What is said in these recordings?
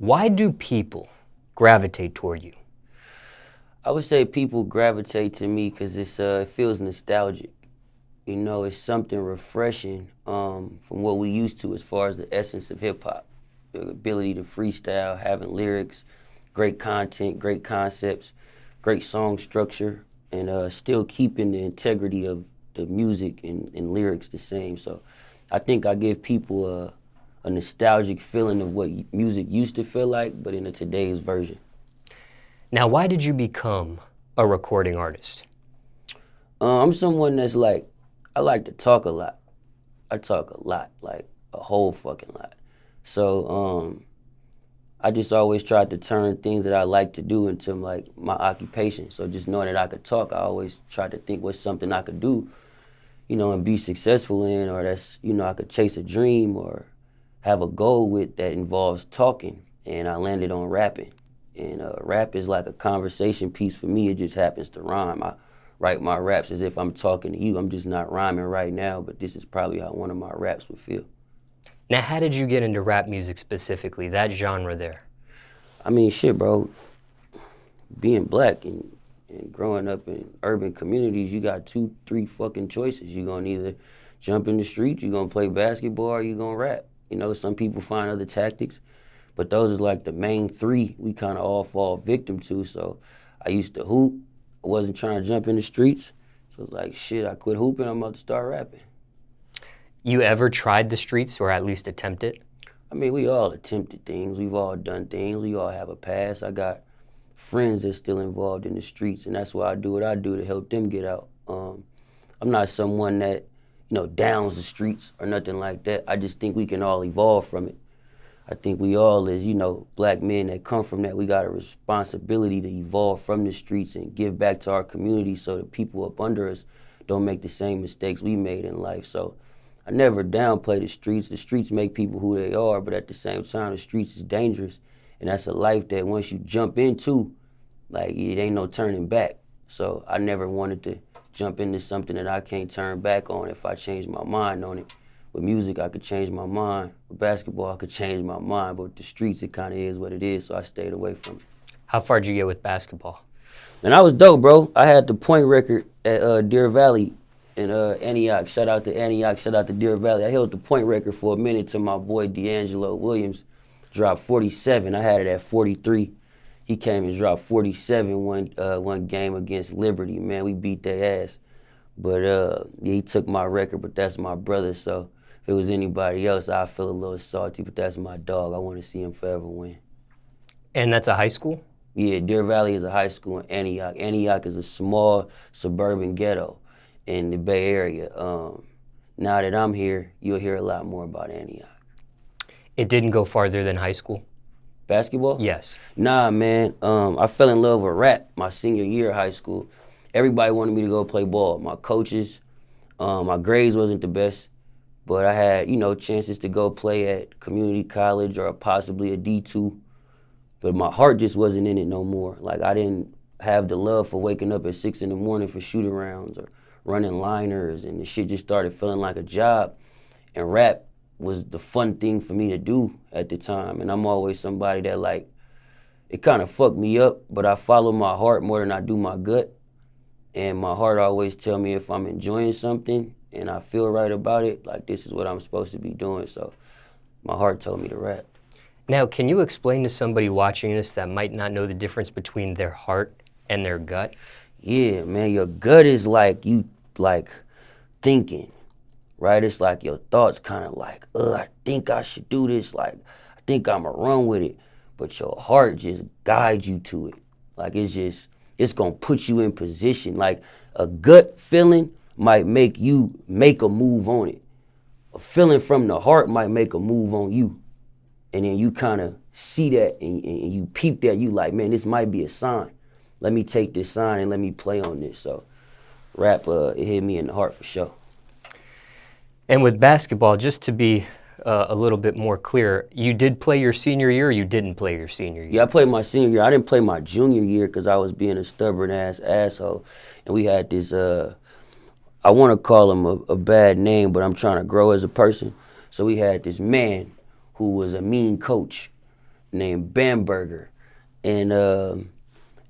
Why do people gravitate toward you? I would say people gravitate to me because it feels nostalgic. You know, it's something refreshing from what we used to as far as the essence of hip hop. The ability to freestyle, having lyrics, great content, great concepts, great song structure, and still keeping the integrity of the music and lyrics the same. So I think I give people a nostalgic feeling of what music used to feel like, but in a today's version. Now, why did you become a recording artist? I'm someone that's like, I like to talk a lot. I talk a lot, like a whole fucking lot. So I just always tried to turn things that I like to do into like my occupation. So just knowing that I could talk, I always tried to think what's something I could do, you know, and be successful in, or that's, you know, I could chase a dream or have a goal with that involves talking. And I landed on rapping. And rap is like a conversation piece for me. It just happens to rhyme. I write my raps as if I'm talking to you. I'm just not rhyming right now, but this is probably how one of my raps would feel. Now, how did you get into rap music specifically, that genre there? I mean, shit, bro. Being black and growing up in urban communities, you got 2, 3 fucking choices. You're gonna either jump in the street, you're gonna play basketball, or you're gonna rap. You know, some people find other tactics, but those is like the main 3 we kind of all fall victim to. So I used to hoop. I wasn't trying to jump in the streets. So it's like, shit, I quit hooping, I'm about to start rapping. You ever tried the streets or at least attempt it? I mean, we all attempted things. We've all done things. We all have a past. I got friends that's still involved in the streets, and that's why I do what I do to help them get out. I'm not someone that, you know, downs the streets or nothing like that. I just think we can all evolve from it. I think we all, as, you know, black men that come from that, we got a responsibility to evolve from the streets and give back to our community so the people up under us don't make the same mistakes we made in life. So I never downplay the streets. The streets make people who they are, but at the same time, the streets is dangerous. And that's a life that once you jump into, like, it ain't no turning back. So I never wanted to jump into something that I can't turn back on if I change my mind on it. With music, I could change my mind. With basketball, I could change my mind. But with the streets, it kind of is what it is, so I stayed away from it. How far did you get with basketball? And I was dope, bro. I had the point record at Deer Valley in Antioch. Shout out to Antioch, shout out to Deer Valley. I held the point record for a minute till my boy D'Angelo Williams dropped 47. I had it at 43. He came and dropped 47 one game against Liberty. Man, we beat their ass. But yeah, he took my record, but that's my brother, so if it was anybody else, I'd feel a little salty, but that's my dog. I want to see him forever win. And that's a high school? Yeah, Deer Valley is a high school in Antioch. Antioch is a small suburban ghetto in the Bay Area. Now that I'm here, you'll hear a lot more about Antioch. It didn't go farther than high school? Basketball? Yes. Nah, man. I fell in love with rap my senior year of high school. Everybody wanted me to go play ball. My coaches, my grades wasn't the best, but I had, you know, chances to go play at community college or possibly a D2. But my heart just wasn't in it no more. Like, I didn't have the love for waking up at 6 in the morning for shoot-arounds or running liners, and the shit just started feeling like a job. And rap was the fun thing for me to do at the time. And I'm always somebody that, like, it kind of fucked me up, but I follow my heart more than I do my gut. And my heart always tell me if I'm enjoying something and I feel right about it, like, this is what I'm supposed to be doing. So my heart told me to rap. Now, can you explain to somebody watching this that might not know the difference between their heart and their gut? Yeah, man, your gut is like you, like, thinking, right? It's like your thoughts kind of like, I think I should do this. Like, I think I'm going to run with it. But your heart just guides you to it. Like, it's going to put you in position. Like, a gut feeling might make you make a move on it. A feeling from the heart might make a move on you. And then you kind of see that and you peep that. You like, man, this might be a sign. Let me take this sign and let me play on this. So rap, it hit me in the heart for sure. And with basketball, just to be a little bit more clear, you did play your senior year or you didn't play your senior year? Yeah, I played my senior year. I didn't play my junior year because I was being a stubborn-ass asshole. And we had this, I want to call him a bad name, but I'm trying to grow as a person. So we had this man who was a mean coach. named Bamberger. And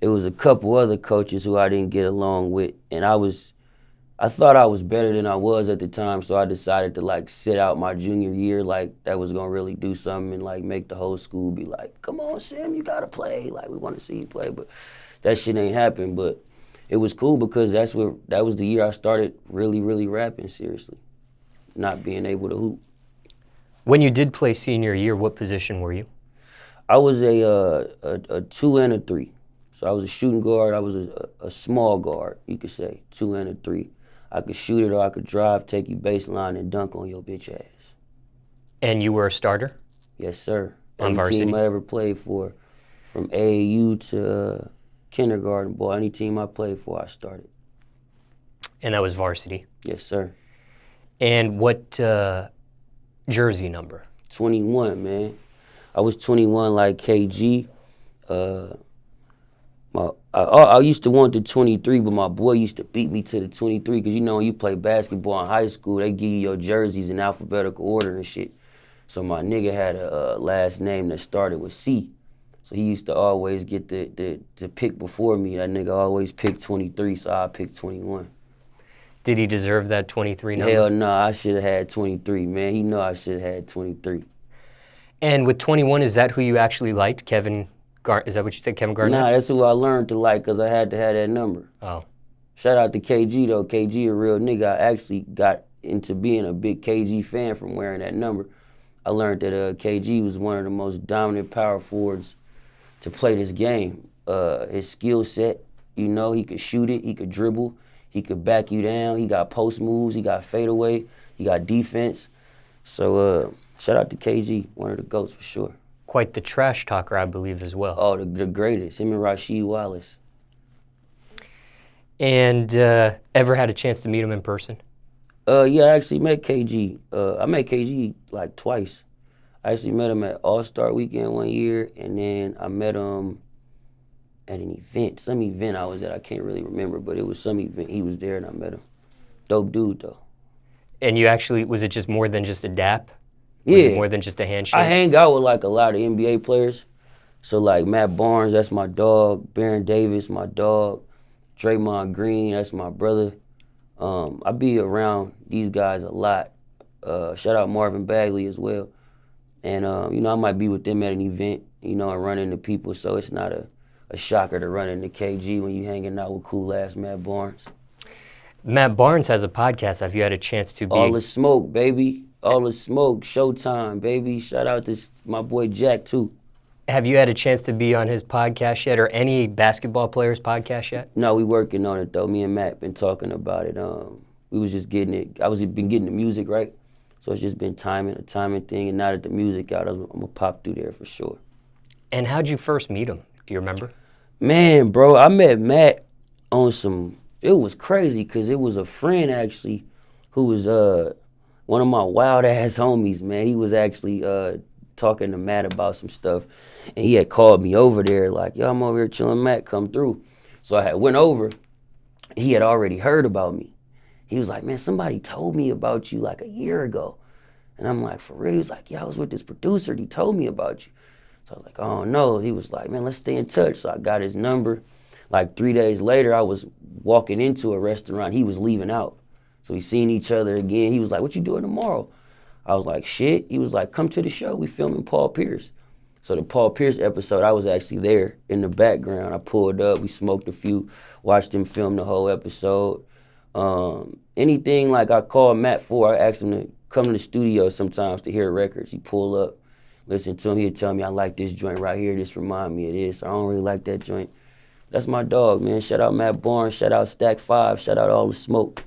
it was a couple other coaches who I didn't get along with. And I thought I was better than I was at the time, so I decided to like sit out my junior year, like that was gonna really do something and like make the whole school be like, come on, Sim, you gotta play. Like we wanna see you play, but that shit ain't happen. But it was cool because that was the year I started really, really rapping seriously, not being able to hoop. When you did play senior year, what position were you? I was a 2 and a 3. So I was a shooting guard. I was a small guard, you could say, 2 and a 3. I could shoot it or I could drive, take you baseline, and dunk on your bitch ass. And you were a starter? Yes, sir. On varsity? Any team I ever played for, from AAU to kindergarten, boy, any team I played for, I started. And that was varsity? Yes, sir. And what jersey number? 21, man. I was 21 like KG. I used to want the 23, but my boy used to beat me to the 23 because you know when you play basketball in high school, they give you your jerseys in alphabetical order and shit. So my nigga had a last name that started with C. So he used to always get the pick before me. That nigga always picked 23, so I picked 21. Did he deserve that 23 number? Hell no, I should have had 23, man. He know I should have had 23. And with 21, is that who you actually liked, Kevin? Is that what you said, Kevin Garnett? Nah, that's who I learned to like because I had to have that number. Oh. Shout out to KG though. KG a real nigga. I actually got into being a big KG fan from wearing that number. I learned that KG was one of the most dominant power forwards to play this game. His skill set, you know, he could shoot it, he could dribble, he could back you down, he got post moves, he got fadeaway, he got defense. So shout out to KG, one of the GOATs for sure. Quite the trash talker, I believe, as well. Oh, the greatest. Him and Rasheed Wallace. And ever had a chance to meet him in person? Yeah, I actually met KG. I met KG like twice. I actually met him at All-Star Weekend one year, and then I met him at an event, some event I was at. I can't really remember, but it was some event. He was there, and I met him. Dope dude, though. And you actually, was it just more than just a dap? Yeah. Was it more than just a handshake? I hang out with like a lot of NBA players. So like Matt Barnes, that's my dog. Baron Davis, my dog. Draymond Green, that's my brother. I be around these guys a lot. Shout out Marvin Bagley as well. And you know, I might be with them at an event, you know, and run into people. So it's not a shocker to run into KG when you hanging out with cool ass Matt Barnes. Matt Barnes has a podcast. Have you had a chance to be? All the smoke, baby. All the smoke, Showtime, baby. Shout out to my boy Jack, too. Have you had a chance to be on his podcast yet, or any basketball players' podcast yet? No, we working on it, though. Me and Matt been talking about it. We was just getting it. Been getting the music, right? So it's just been a timing thing. And now that the music out, I'm going to pop through there for sure. And how'd you first meet him? Do you remember? Man, bro, I met Matt on some, it was crazy, because it was a friend, actually, who was one of my wild-ass homies, man. He was actually talking to Matt about some stuff, and he had called me over there like, yo, I'm over here chilling, Matt, come through. So I had went over. He had already heard about me. He was like, man, somebody told me about you like a year ago. And I'm like, for real? He was like, yeah, I was with this producer. He told me about you. So I was like, oh, no. He was like, man, let's stay in touch. So I got his number. Like 3 days later, I was walking into a restaurant. He was leaving out. So we seen each other again. He was like, what you doing tomorrow? I was like, shit. He was like, come to the show. We filming Paul Pierce. So the Paul Pierce episode, I was actually there in the background. I pulled up. We smoked a few, watched him film the whole episode. Anything like I called Matt for, I asked him to come to the studio sometimes to hear records. He pull up, listen to him. He'd tell me, I like this joint right here. This remind me of this. I don't really like that joint. That's my dog, man. Shout out Matt Barnes. Shout out Stack 5. Shout out All the Smoke.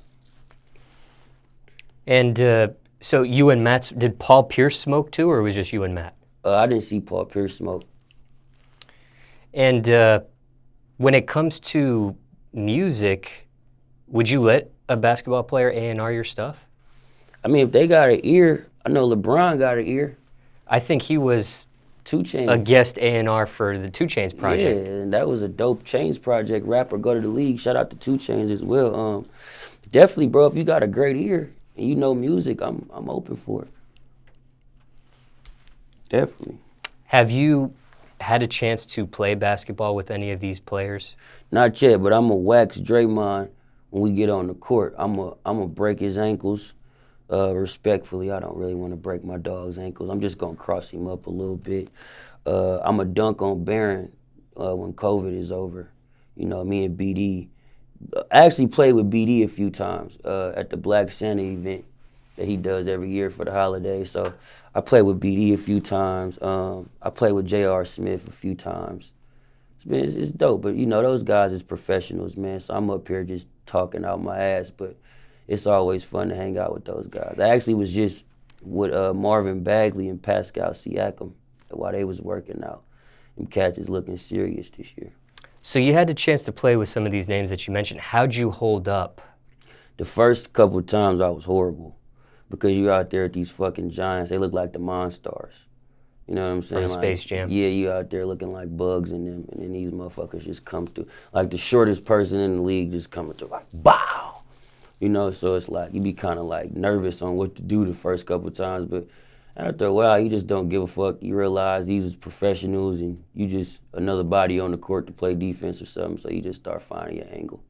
And so you and Matt, did Paul Pierce smoke too, or was it just you and Matt? I didn't see Paul Pierce smoke. And when it comes to music, would you let a basketball player A&R your stuff? I mean, if they got an ear, I know LeBron got an ear. I think he was 2 Chainz. A guest A&R for the 2 Chainz project. Yeah, and that was a dope Chainz project. Rapper Go to the League. Shout out to 2 Chainz as well. Definitely, bro, if you got a great ear and you know music, I'm open for it. Definitely. Have you had a chance to play basketball with any of these players? Not yet, but I'm going to wax Draymond when we get on the court. I'm gonna break his ankles respectfully. I don't really want to break my dog's ankles. I'm just going to cross him up a little bit. I'm going to dunk on Barron when COVID is over. You know, me and BD. I actually played with BD a few times at the Black Santa event that he does every year for the holidays. So I played with BD a few times. I played with J.R. Smith a few times. It's dope, but you know, those guys is professionals, man. So I'm up here just talking out my ass, but it's always fun to hang out with those guys. I actually was just with Marvin Bagley and Pascal Siakam while they was working out. Them cats is looking serious this year. So you had the chance to play with some of these names that you mentioned. How'd you hold up? The first couple of times I was horrible because you're out there at these fucking giants. They look like the Monstars. You know what I'm saying? From Space Jam. Yeah, you out there looking like bugs in them, and then these motherfuckers just come through. Like the shortest person in the league just coming through like, bow! You know, so it's like, you be kind of like nervous on what to do the first couple of times, but after a while, you just don't give a fuck. You realize these is professionals and you just another body on the court to play defense or something, so you just start finding your angle.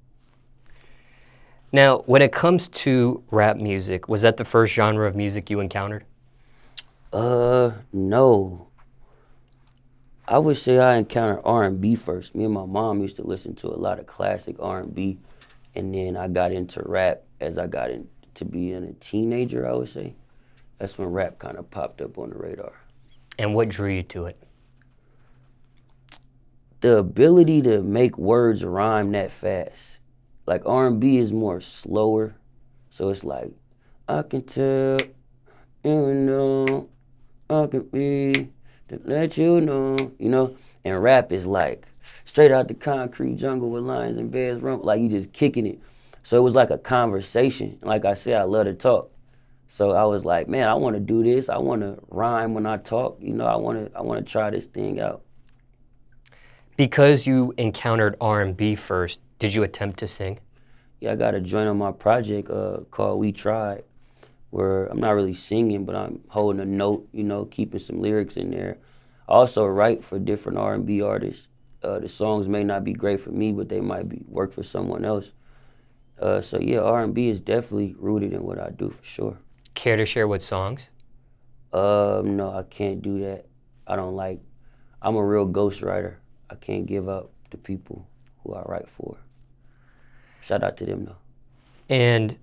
Now, when it comes to rap music, was that the first genre of music you encountered? No. I would say I encountered R&B first. Me and my mom used to listen to a lot of classic R&B, and then I got into rap as I got into being a teenager, I would say. That's when rap kind of popped up on the radar. And what drew you to it? The ability to make words rhyme that fast. Like R&B is more slower, so it's like, I can tell, you know, I can be to let you know, and rap is like straight out the concrete jungle with lions and bears rump, like you just kicking it. So it was like a conversation. Like I said, I love to talk. So I was like, man, I want to do this. I want to rhyme when I talk. You know, I want to try this thing out. Because you encountered R&B first, did you attempt to sing? Yeah, I got a joint on my project called We Tried, where I'm not really singing, but I'm holding a note, you know, keeping some lyrics in there. I also write for different R&B artists. The songs may not be great for me, but they might work for someone else. So yeah, R&B is definitely rooted in what I do for sure. Care to share what songs? No, I can't do that. I'm a real ghostwriter. I can't give up the people who I write for. Shout out to them though. And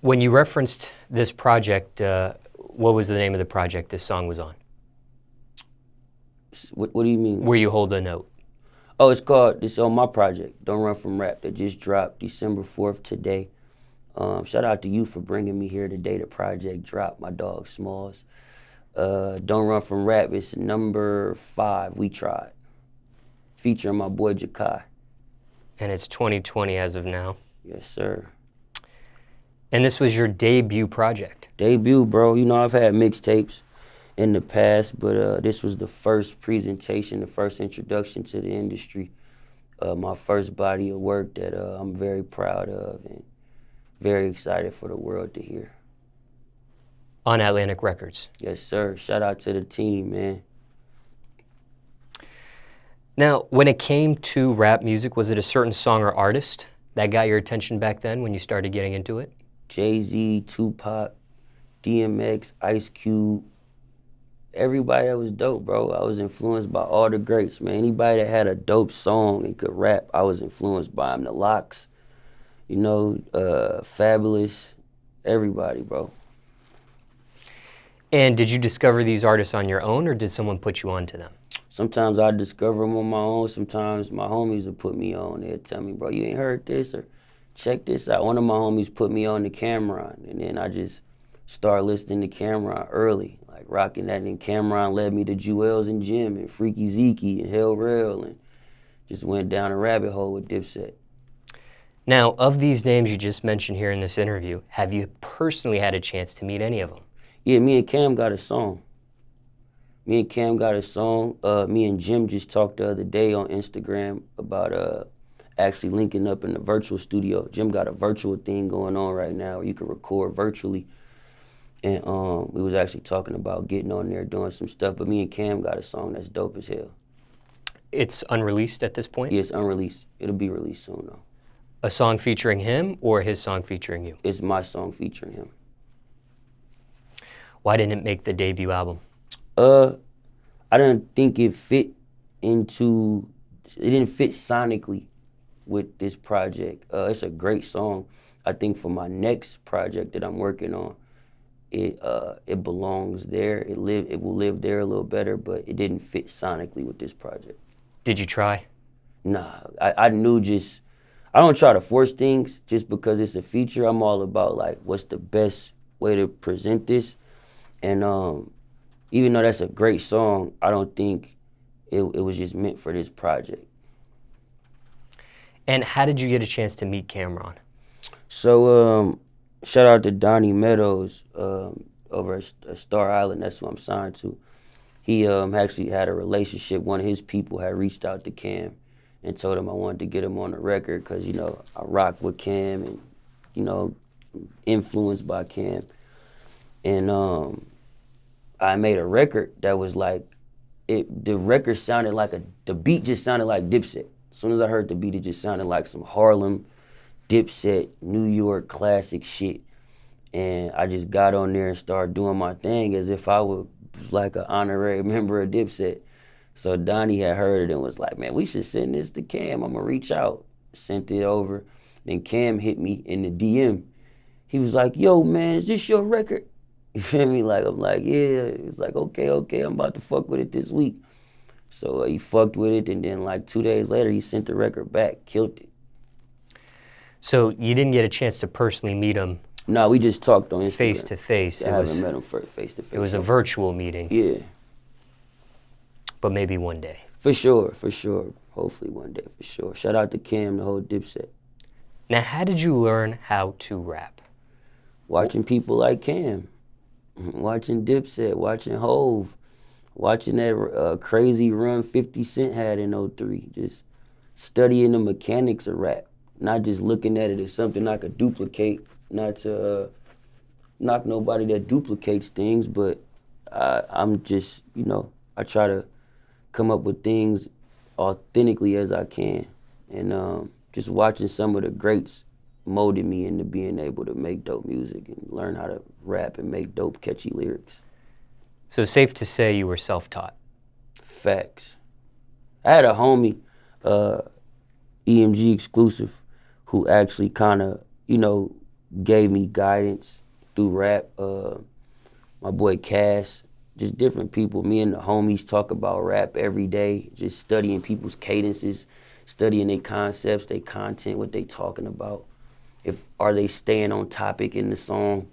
when you referenced this project, what was the name of the project this song was on? What do you mean? Where you hold a note. Oh, it's on my project, Don't Run From Rap, that just dropped December 4th today. Shout out to you for bringing me here today. The project dropped, my dog Smallz. Don't Run From Rap, it's number 5, We Tried. Featuring my boy Jakai. And it's 2020 as of now. Yes, sir. And this was your debut project. Debut, bro. You know, I've had mixtapes in the past, but this was the first presentation, the first introduction to the industry. My first body of work that I'm very proud of and very excited for the world to hear. On Atlantic Records. Yes, sir. Shout out to the team, man. Now, when it came to rap music, was it a certain song or artist that got your attention back then when you started getting into it? Jay-Z, Tupac, DMX, Ice Cube, everybody that was dope, bro. I was influenced by all the greats, man. Anybody that had a dope song and could rap, I was influenced by them. The Locks, you know, Fabulous, everybody, bro. And did you discover these artists on your own, or did someone put you onto them? Sometimes I discover them on my own. Sometimes my homies will put me on. They'll tell me, bro, you ain't heard this, or check this out. One of my homies put me on the Cameron, and then I just started listening to Cameron early, like rocking that. And Cameron led me to Jewels and Jim and Freaky Zeke and Hell Rail, and just went down a rabbit hole with Dipset. Now, of these names you just mentioned here in this interview, have you personally had a chance to meet any of them? Yeah, me and Cam got a song. Me and Cam got a song. Me and Jim just talked the other day on Instagram about actually linking up in the virtual studio. Jim got a virtual thing going on right now where you can record virtually. And we was actually talking about getting on there doing some stuff. But me and Cam got a song that's dope as hell. It's unreleased at this point? Yeah, it's unreleased. It'll be released soon though. A song featuring him or his song featuring you? It's my song featuring him. Why didn't it make the debut album? I didn't think it fit into, it didn't fit sonically with this project. It's a great song. I think for my next project that I'm working on, it belongs there. It will live there a little better, but it didn't fit sonically with this project. Did you try? Nah, I knew just, I don't try to force things just because it's a feature. I'm all about like, what's the best way to present this? And even though that's a great song, I don't think it was just meant for this project. And how did you get a chance to meet Cameron? So shout out to Donnie Meadows over at Star Island. That's who I'm signed to. He actually had a relationship. One of his people had reached out to Cam and told him I wanted to get him on the record because, you know, I rock with Cam and, you know, influenced by Cam. And I made a record that was like, the record sounded like the beat just sounded like Dipset. As soon as I heard the beat, it just sounded like some Harlem, Dipset, New York classic shit. And I just got on there and started doing my thing as if I was like an honorary member of Dipset. So Donnie had heard it and was like, man, we should send this to Cam. I'm gonna reach out. Sent it over. Then Cam hit me in the DM. He was like, yo, man, is this your record? You feel me? Like, I'm like, yeah. He was like, okay, I'm about to fuck with it this week. So he fucked with it, and then like 2 days later, he sent the record back, killed it. So you didn't get a chance to personally meet him? No, we just talked on Instagram. Face to face. I haven't met him face to face. It was a virtual meeting. Yeah. But maybe one day. For sure. Hopefully one day, for sure. Shout out to Cam, the whole Dipset. Now, how did you learn how to rap? Watching people like Cam, watching Dipset, watching Hove, watching that crazy run 50 Cent had in '03. Just studying the mechanics of rap, not just looking at it as something I could duplicate. Not to knock nobody that duplicates things, but I'm just, you know, I try to come up with things authentically as I can. And just watching some of the greats molded me into being able to make dope music and learn how to rap and make dope, catchy lyrics. So safe to say you were self-taught? Facts. I had a homie, EMG exclusive, who actually kind of, you know, gave me guidance through rap. My boy Cass, just different people. Me and the homies talk about rap every day, just studying people's cadences, studying their concepts, their content, what they talking about. Are they staying on topic in the song?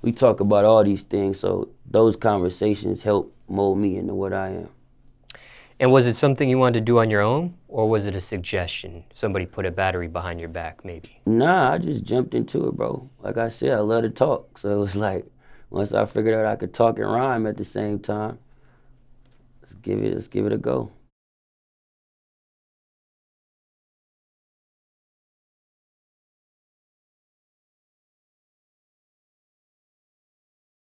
We talk about all these things, so those conversations help mold me into what I am. And was it something you wanted to do on your own, or was it a suggestion? Somebody put a battery behind your back, maybe? Nah, I just jumped into it, bro. Like I said, I love to talk. So it was like, once I figured out I could talk and rhyme at the same time, let's give it a go.